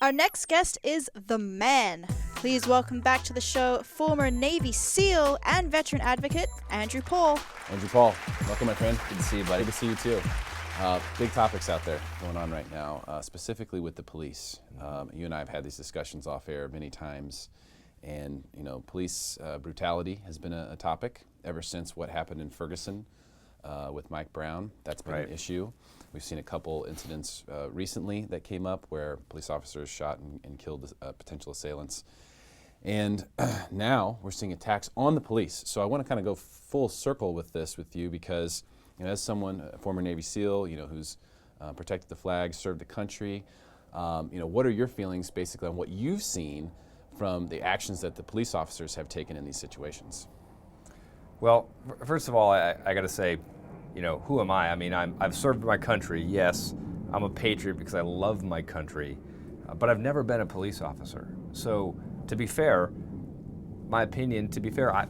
Our next guest is the man. Please welcome back to the show former Navy SEAL and veteran advocate, Andrew Paul. Andrew Paul, welcome, my friend. Good to see you, buddy. Good to see you, too. Big topics out there going on right now, specifically with the police. You and I have had these discussions off air many times, and police brutality has been a topic ever since what happened in Ferguson with Mike Brown. That's been an issue. We've seen a couple incidents recently that came up where police officers shot and killed potential assailants. And now we're seeing attacks on the police. So I want to kind of go full circle with this with you because, as someone, a former Navy SEAL, who's protected the flag, served the country, what are your feelings basically on what you've seen from the actions that the police officers have taken in these situations? Well, first of all, I got to say, who am I? I mean, I've served my country. Yes, I'm a patriot because I love my country, but I've never been a police officer. So, to be fair, my opinion,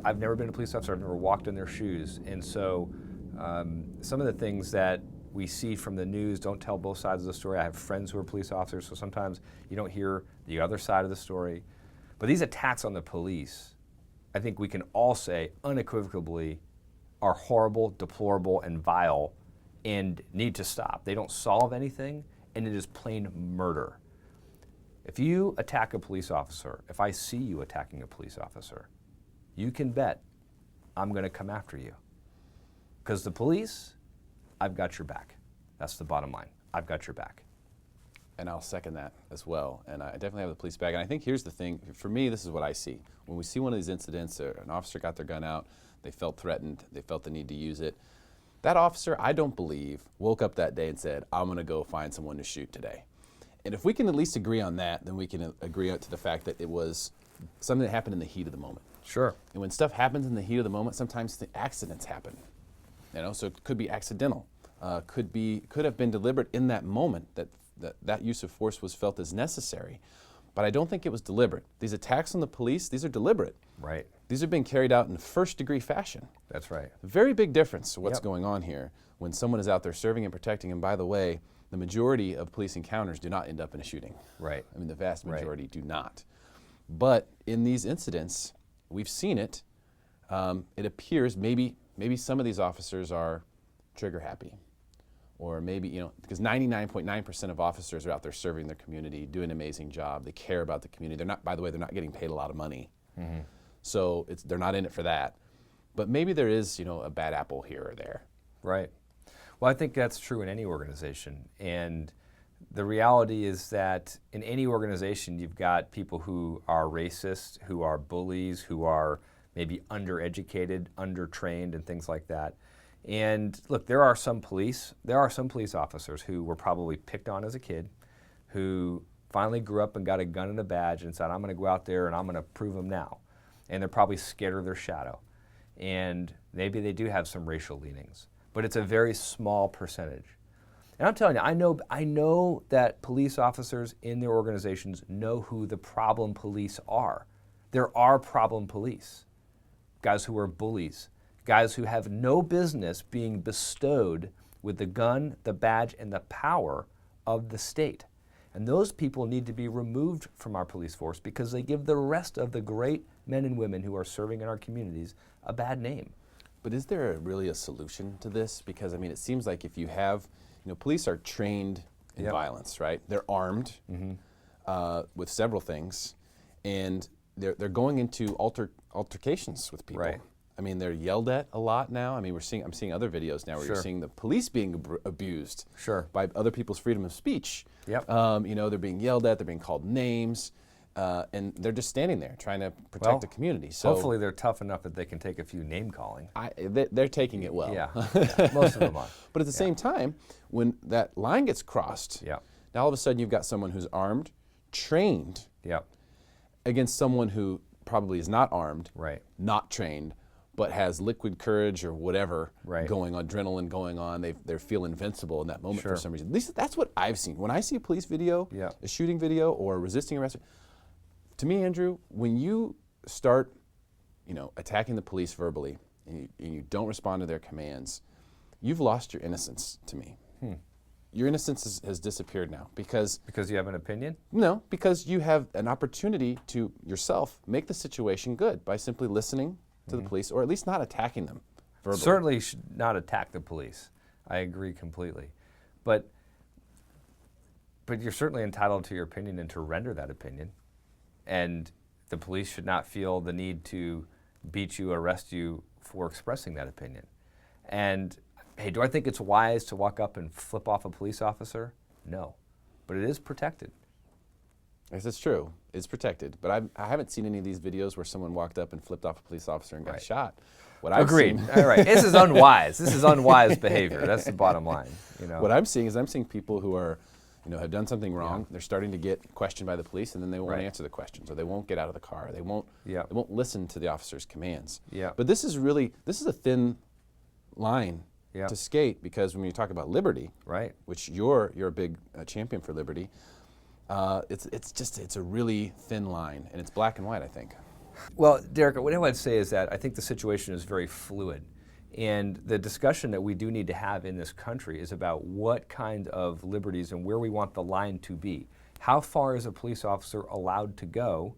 I've never been a police officer. I've never walked in their shoes. And so some of the things that we see from the news don't tell both sides of the story. I have friends who are police officers, so sometimes you don't hear the other side of the story. But these attacks on the police, I think we can all say unequivocally, are horrible, deplorable, and vile, and need to stop. They don't solve anything, and it is plain murder. If you attack a police officer, if I see you attacking a police officer, you can bet I'm going to come after you. Because the police, I've got your back. That's the bottom line. I've got your back. And I'll second that as well. And I definitely have the police back. And I think here's the thing. For me, this is what I see. When we see one of these incidents, an officer got their gun out, they felt threatened, they felt the need to use it. That officer, I don't believe, woke up that day and said, I'm going to go find someone to shoot today. And if we can at least agree on that, then we can agree to the fact that it was something that happened in the heat of the moment. Sure. And when stuff happens in the heat of the moment, sometimes the accidents happen. So it could be accidental, could have been deliberate in that moment that use of force was felt as necessary. But I don't think it was deliberate. These attacks on the police, these are deliberate. Right. These are being carried out in first-degree fashion. That's right. Very big difference to what's going on here when someone is out there serving and protecting. And by the way, the majority of police encounters do not end up in a shooting. Right. I mean, the vast majority do not. But in these incidents, we've seen it. It appears maybe some of these officers are trigger happy. Or maybe, because 99.9% of officers are out there serving their community, doing an amazing job. They care about the community. They're not, by the way, they're not getting paid a lot of money. Mm-hmm. So they're not in it for that. But maybe there is, a bad apple here or there. Right. Well, I think that's true in any organization. And the reality is that in any organization, you've got people who are racist, who are bullies, who are maybe undereducated, undertrained, and things like that. And look, there are some police officers who were probably picked on as a kid, who finally grew up and got a gun and a badge and said, I'm going to go out there and I'm going to prove them now. And they're probably scared of their shadow. And maybe they do have some racial leanings, but it's a very small percentage. And I'm telling you, I know that police officers in their organizations know who the problem police are. There are problem police, guys who are bullies, guys who have no business being bestowed with the gun, the badge, and the power of the state. And those people need to be removed from our police force because they give the rest of the great men and women who are serving in our communities a bad name. But is there really a solution to this? Because, it seems like if you have, police are trained in violence, right? They're armed with several things, and they're going into altercations with people. Right. They're yelled at a lot now. I'm seeing other videos now where you're seeing the police being abused by other people's freedom of speech. Yep. They're being yelled at, they're being called names, and they're just standing there trying to protect the community. So hopefully they're tough enough that they can take a few name calling. They're taking it well. Yeah, most of them are. But at the same time, when that line gets crossed, now all of a sudden you've got someone who's armed, trained, against someone who probably is not armed, not trained, but has liquid courage or whatever going on, adrenaline going on. They feel invincible in that moment for some reason. At least that's what I've seen. When I see a police video, a shooting video, or resisting arrest, to me, Andrew, when you start, attacking the police verbally and you don't respond to their commands, you've lost your innocence to me. your innocence has disappeared now because Because you have an opinion? no, because you have an opportunity to yourself make the situation good by simply listening to the police, or at least not attacking them verbally. Certainly you should not attack the police. I agree completely. But you're certainly entitled to your opinion and to render that opinion. And the police should not feel the need to beat you, arrest you for expressing that opinion. And hey, do I think it's wise to walk up and flip off a police officer? No. But it is protected. Yes, it's true. It's protected. But I haven't seen any of these videos where someone walked up and flipped off a police officer and got Right. shot. What I've Agreed. seen- All right. This is unwise. This is unwise behavior. That's the bottom line. You know. What I'm seeing people who are, have done something wrong. They're starting to get questioned by the police, and then they won't Right. answer the questions, or they won't get out of the car. They won't. Yeah. They won't listen to the officer's commands. Yeah. But this is a thin line Yeah. to skate, because when you talk about liberty, Right. which you're a big champion for liberty, it's a really thin line, and it's black and white, I think. Well, Derek, what I would say is that I think the situation is very fluid. And the discussion that we do need to have in this country is about what kind of liberties and where we want the line to be. How far is a police officer allowed to go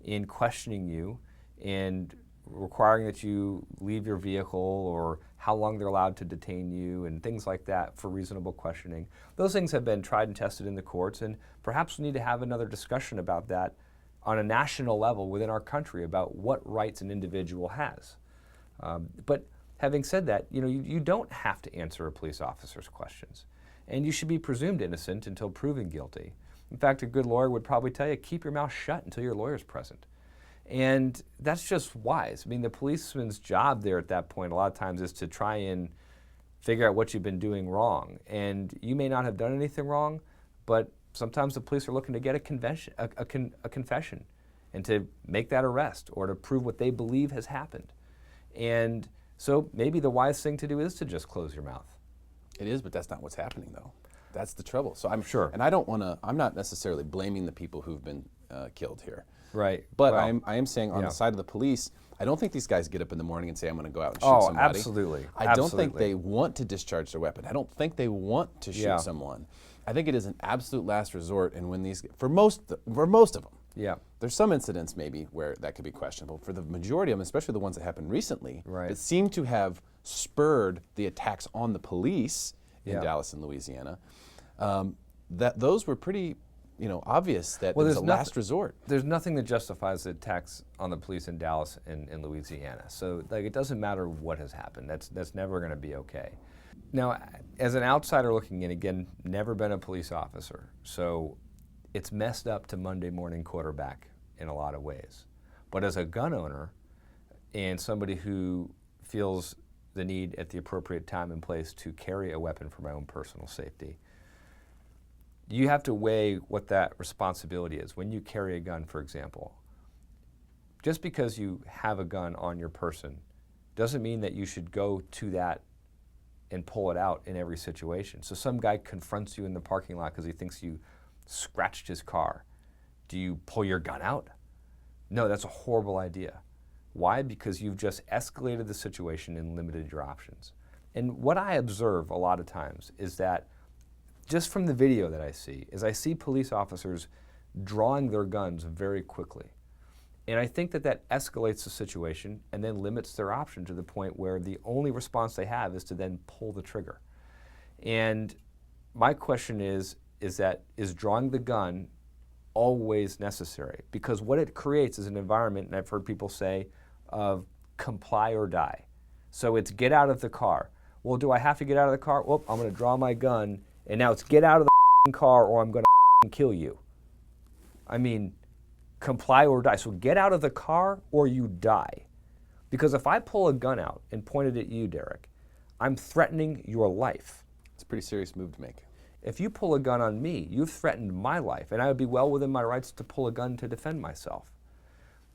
in questioning you and requiring that you leave your vehicle, or how long they're allowed to detain you and things like that for reasonable questioning. Those things have been tried and tested in the courts, and perhaps we need to have another discussion about that on a national level within our country about what rights an individual has. But having said that, you don't have to answer a police officer's questions, and you should be presumed innocent until proven guilty. In fact, a good lawyer would probably tell you, keep your mouth shut until your lawyer's present. And that's just wise. I mean, the policeman's job there at that point a lot of times is to try and figure out what you've been doing wrong. And you may not have done anything wrong, but sometimes the police are looking to get a confession and to make that arrest or to prove what they believe has happened. And so maybe the wise thing to do is to just close your mouth. It is, but that's not what's happening, though. That's the trouble. So I'm Sure. and I'm not necessarily blaming the people who've been killed here. Right. But Well, I am saying on yeah. the side of the police, I don't think these guys get up in the morning and say, I'm going to go out and shoot Oh, somebody. absolutely. I don't think Absolutely. they want to discharge their weapon. I don't think they want to shoot Yeah. someone. I think it is an absolute last resort, and when for most of them, Yeah. there's some incidents maybe where that could be questionable. For the majority of them, especially the ones that happened recently, Right. that seem to have spurred the attacks on the police in Yeah. Dallas and Louisiana, that those were pretty, obvious that Well, it was a there's last resort. There's nothing that justifies the attacks on the police in Dallas and Louisiana. So it doesn't matter what has happened. That's never going to be okay. Now, as an outsider looking in, again, never been a police officer, so it's messed up to Monday morning quarterback in a lot of ways. But as a gun owner and somebody who feels the need at the appropriate time and place to carry a weapon for my own personal safety, you have to weigh what that responsibility is. When you carry a gun, for example, just because you have a gun on your person doesn't mean that you should go to that and pull it out in every situation. So some guy confronts you in the parking lot because he thinks you scratched his car. Do you pull your gun out? No, that's a horrible idea. Why? Because you've just escalated the situation and limited your options. And what I observe a lot of times is that just from the video that I see police officers drawing their guns very quickly. And I think that escalates the situation and then limits their option to the point where the only response they have is to then pull the trigger. And my question is drawing the gun always necessary? Because what it creates is an environment, and I've heard people say, of comply or die. So it's get out of the car. Well, do I have to get out of the car? Well, I'm going to draw my gun, and now it's get out of the car or I'm going to kill you. I mean, comply or die. So get out of the car or you die. Because if I pull a gun out and point it at you, Derek, I'm threatening your life. It's a pretty serious move to make. If you pull a gun on me, you've threatened my life, and I would be well within my rights to pull a gun to defend myself.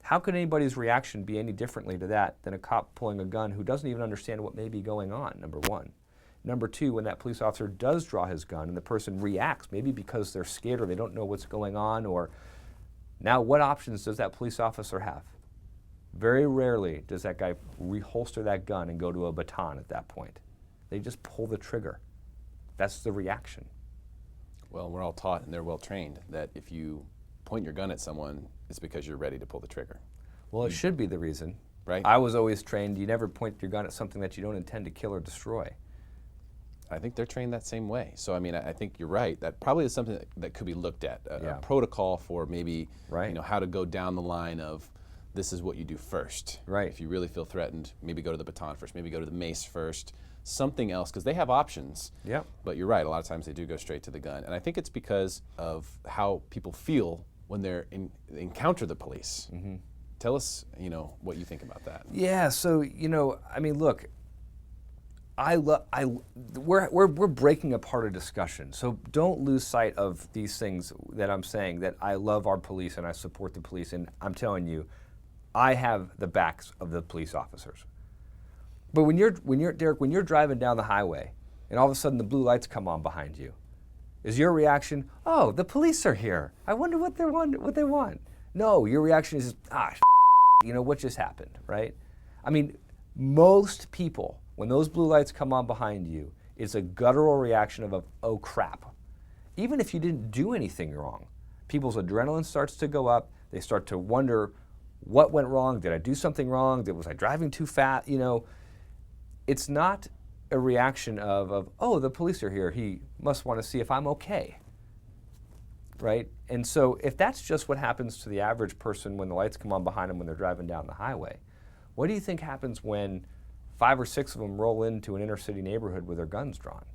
How could anybody's reaction be any differently to that than a cop pulling a gun who doesn't even understand what may be going on, number one? Number two, when that police officer does draw his gun and the person reacts, maybe because they're scared or they don't know what's going on, or now what options does that police officer have? Very rarely does that guy reholster that gun and go to a baton at that point. They just pull the trigger. That's the reaction. Well, we're all taught, and they're well trained, that if you point your gun at someone, it's because you're ready to pull the trigger. Well, it should be the reason. Right. I was always trained, you never point your gun at something that you don't intend to kill or destroy. I think they're trained that same way. So, I mean, I think you're right. That probably is something that could be looked at, a protocol for maybe, Right. how to go down the line of this is what you do first. Right. If you really feel threatened, maybe go to the baton first, maybe go to the mace first, something else, because they have options. Yep. But you're right, a lot of times they do go straight to the gun. And I think it's because of how people feel when they're encounter the police. Mm-hmm. Tell us, what you think about that. Yeah, so, I mean, look, we're breaking apart a discussion. So don't lose sight of these things that I'm saying, that I love our police and I support the police. And I'm telling you, I have the backs of the police officers. But when you're driving down the highway and all of a sudden the blue lights come on behind you, is your reaction, oh, the police are here. I wonder what they want. No, your reaction is, what just happened, right? I mean, most people, when those blue lights come on behind you, it's a guttural reaction of, oh crap. Even if you didn't do anything wrong, people's adrenaline starts to go up. They start to wonder, what went wrong? Did I do something wrong? Was I driving too fast? It's not a reaction of, oh, the police are here. He must want to see if I'm okay, right? And so if that's just what happens to the average person when the lights come on behind them when they're driving down the highway, what do you think happens when 5 or 6 of them roll into an inner city neighborhood with their guns drawn?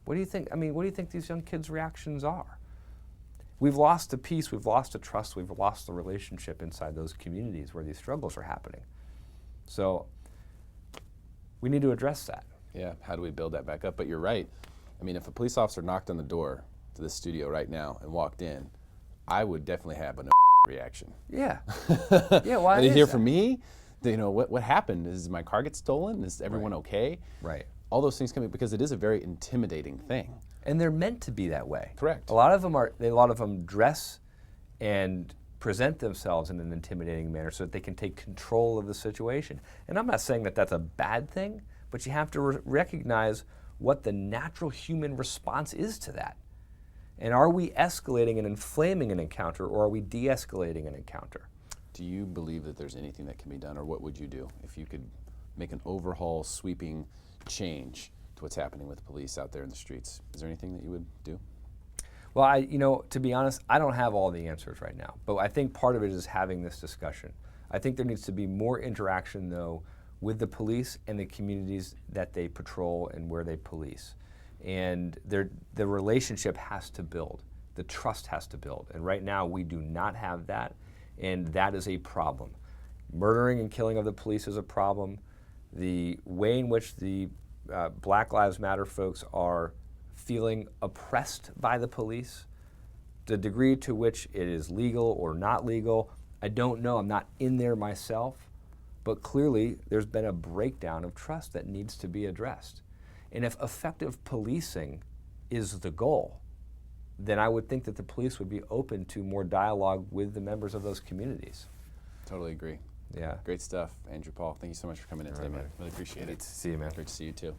What do you think? I mean, what do you think these young kids' reactions are? We've lost the peace, we've lost the trust, we've lost the relationship inside those communities where these struggles are happening. So we need to address that. Yeah, how do we build that back up? But you're right. I mean, if a police officer knocked on the door to this studio right now and walked in, I would definitely have a reaction. Yeah. Yeah, why Are they is here that? for me? What happened? Is my car get stolen? Is everyone okay? Right. All those things come in because it is a very intimidating thing. And they're meant to be that way. Correct. A lot of them dress and present themselves in an intimidating manner so that they can take control of the situation. And I'm not saying that that's a bad thing, but you have to recognize what the natural human response is to that. And are we escalating and inflaming an encounter, or are we de-escalating an encounter? Do you believe that there's anything that can be done, or what would you do if you could make an overhaul, sweeping change to what's happening with police out there in the streets? Is there anything that you would do? Well, to be honest, I don't have all the answers right now, but I think part of it is having this discussion. I think there needs to be more interaction, though, with the police and the communities that they patrol and where they police. And the relationship has to build. The trust has to build. And right now, we do not have that, and that is a problem. Murdering and killing of the police is a problem. The way in which the Black Lives Matter folks are feeling oppressed by the police, the degree to which it is legal or not legal, I don't know. I'm not in there myself. But clearly, there's been a breakdown of trust that needs to be addressed. And if effective policing is the goal, then I would think that the police would be open to more dialogue with the members of those communities. Totally agree. Yeah. Great stuff, Andrew Paul. Thank you so much for coming in today, man. Really appreciate it. Great to see you, man. Great to see you too.